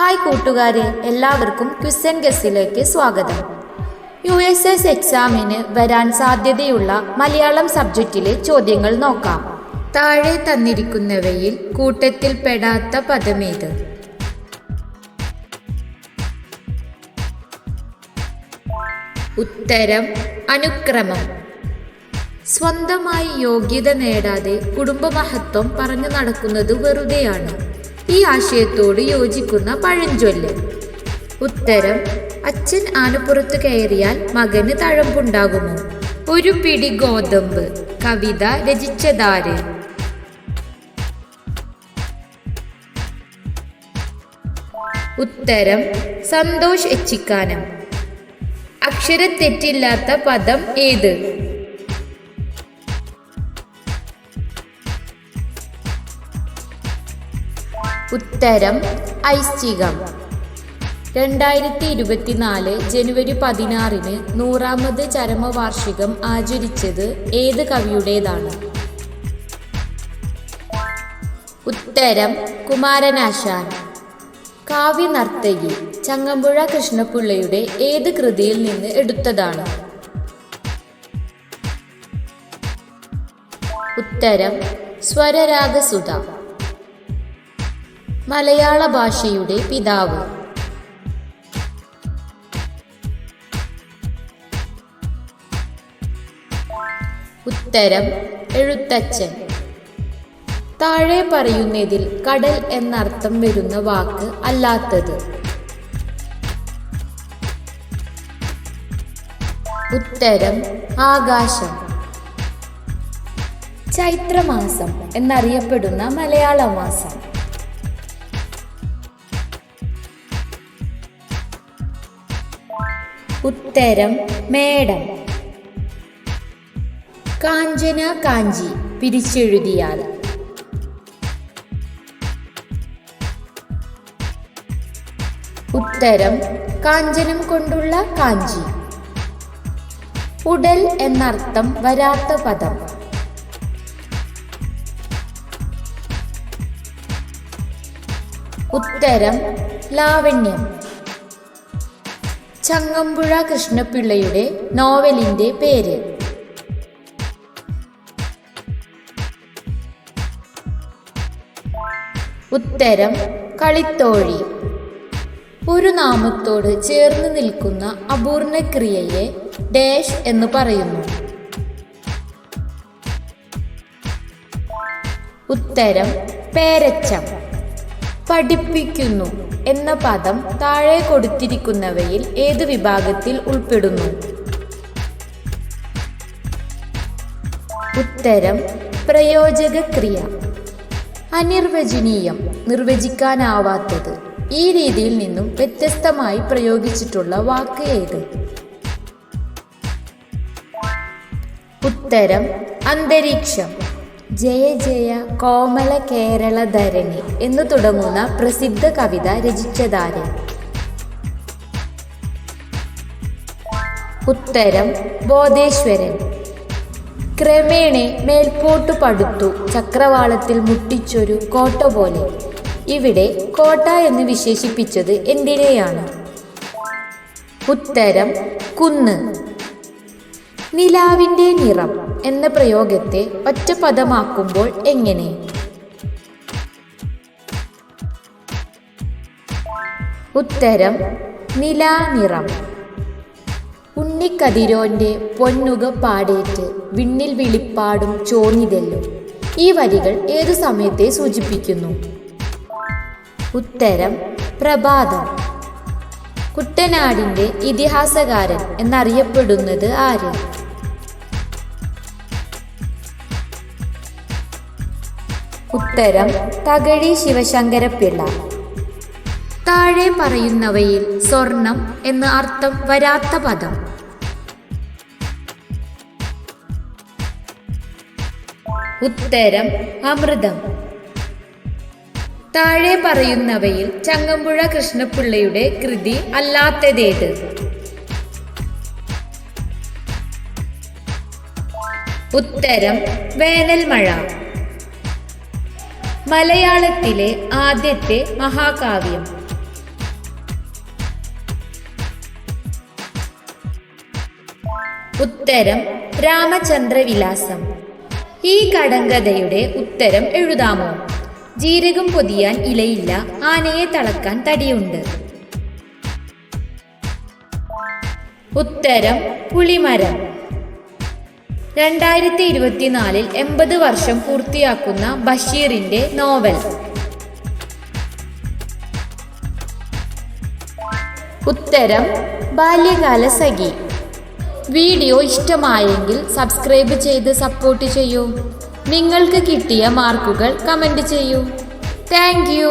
Hi കൂട്ടുകാരെ, എല്ലാവർക്കും quiz and ഗെസ്സിലേക്ക് സ്വാഗതം. USS എക്സാമിന് വരാൻ സാധ്യതയുള്ള മലയാളം സബ്ജക്റ്റിലെ ചോദ്യങ്ങൾ നോക്കാം. താഴെ തന്നിരിക്കുന്നവയിൽ കൂട്ടത്തിൽ പെടാത്ത പദമേത്? ഉത്തരം അനുക്രമം. സ്വന്തമായി യോഗ്യത നേടാതെ കുടുംബമഹത്വം പറഞ്ഞു നടക്കുന്നത് വെറുതെയാണ്. ഈ ആശയത്തോട് യോജിക്കുന്ന പഴഞ്ചൊല്ല്? ഉത്തരം അച്ഛൻ ആനപ്പുറത്ത് കയറിയാൽ മകന് തഴമ്പുണ്ടാകുമോ? ഒരു പിടി ഗോതമ്പ്. കവിത രചിച്ചതാര്? ഉത്തരം സന്തോഷ് എച്ചിക്കാനം. അക്ഷരത്തെറ്റില്ലാത്ത പദം ഏത്? ഉത്തരം ഐച്ഛികം. 2024 ജനുവരി 16 100ാമത് ചരമവാർഷികം ആചരിച്ചത് ഏത് കവിയുടേതാണ്? ഉത്തരം കുമാരനാശാൻ. കാവ്യനർത്തകി ചങ്ങമ്പുഴ കൃഷ്ണപിള്ളയുടെ ഏത് കൃതിയിൽ നിന്ന് എടുത്തതാണ്? ഉത്തരം സ്വരരാഗസുധ. മലയാള ഭാഷയുടെ പിതാവ്? ഉത്തരം എഴുത്തച്ഛൻ. താഴെ പറയുന്നതിൽ കടൽ എന്നർത്ഥം വരുന്ന വാക്ക് അല്ലാത്തത്? ഉത്തരം ആകാശം. ചൈത്രമാസം എന്നറിയപ്പെടുന്ന മലയാള മാസം? ഉത്തരം മേടം. കാഞ്ചന കാഞ്ചി പിരിച്ചെഴുതിയാൽ? ഉത്തരം കാഞ്ചനം കൊണ്ടുള്ള കാഞ്ചി. ഉടൽ എന്നർത്ഥം വരാത്ത പദം? ഉത്തരം ലാവണ്യം. ചങ്ങമ്പുഴ കൃഷ്ണപിള്ളയുടെ നോവലിന്റെ പേര്? ഉത്തരം കളിത്തോഴി. ഒരു നാമത്തോട് ചേർന്ന് നിൽക്കുന്ന അപൂർണക്രിയയെ ഡാഷ് എന്ന് പറയുന്നു? ഉത്തരം പേരച്ചം. പഠിപ്പിക്കുന്നു എന്ന പദം താഴെ കൊടുത്തിരിക്കുന്നവയിൽ ഏത് വിഭാഗത്തിൽ ഉൾപ്പെടുന്നു? ഉത്തരം പ്രയോജകക്രിയ. അനിർവചനീയം, നിർവചിക്കാനാവാത്തത്. ഈ രീതിയിൽ നിന്നും വ്യത്യസ്തമായി പ്രയോഗിച്ചിട്ടുള്ള വാക്ക് ഏത്? ഉത്തരം അന്തരീക്ഷം. ജയ ജയ കോമള കേരള ധരണി എന്ന് തുടങ്ങുന്ന പ്രസിദ്ധ കവിത രചിച്ചതാര്? ഉത്തരം ബോധേശ്വരൻ. ക്രമേണ മേൽപോട്ടു പടുത്തു ചക്രവാളത്തിൽ മുട്ടിച്ചൊരു കോട്ട പോലെ. ഇവിടെ കോട്ട എന്ന് വിശേഷിപ്പിച്ചത് എന്തിനെയാണ്? ഉത്തരം കുന്ന്. നിലാവിൻ്റെ നിറം എന്ന പ്രയോഗത്തെ ഒറ്റപ്പദമാക്കുമ്പോൾ എങ്ങനെ? ഉത്തരം നിലാനിറം. ഉണ്ണിക്കതിരോന്റെ പൊന്നുക പാടേറ്റ് വിണ്ണിൽ വിളിപ്പാടും ചോന്നിതെല്ലും. ഈ വരികൾ ഏതു സമയത്തെ സൂചിപ്പിക്കുന്നു? ഉത്തരം പ്രഭാതം. കുട്ടനാടിന്റെ ഇതിഹാസകാരൻ എന്നറിയപ്പെടുന്നത് ആര്? ഉത്തരം തകഴി ശിവശങ്കരപ്പിള്ള. താഴെ പറയുന്നവയിൽ സ്വർണം എന്ന അർത്ഥം വരാത്ത പദം? ഉത്തരം അമൃതം. താഴെ പറയുന്നവയിൽ ചങ്ങമ്പുഴ കൃഷ്ണപിള്ളയുടെ കൃതി അല്ലാത്തതേത്? ഉത്തരം വേനൽമഴ. മലയാളത്തിലെ ആദ്യത്തെ മഹാകാവ്യം? ഉത്തരം രാമചന്ദ്രവിലാസം. ഈ കടങ്കഥയുടെ ഉത്തരം എഴുതാമോ? ജീരകം പൊതിയാൻ ഇലയില്ല, ആനയെ തളക്കാൻ തടിയുണ്ട്. ഉത്തരം പുളിമരം. 2024 80 വർഷം പൂർത്തിയാക്കുന്ന ബഷീറിന്റെ നോവൽ. ഉത്തരം ബാല്യകാലസഖി. വീഡിയോ ഇഷ്ടമായെങ്കിൽ സബ്സ്ക്രൈബ് ചെയ്ത് സപ്പോർട്ട് ചെയ്യൂ. നിങ്ങൾക്ക് കിട്ടിയ മാർക്കുകൾ കമൻറ്റ് ചെയ്യൂ. Thank you.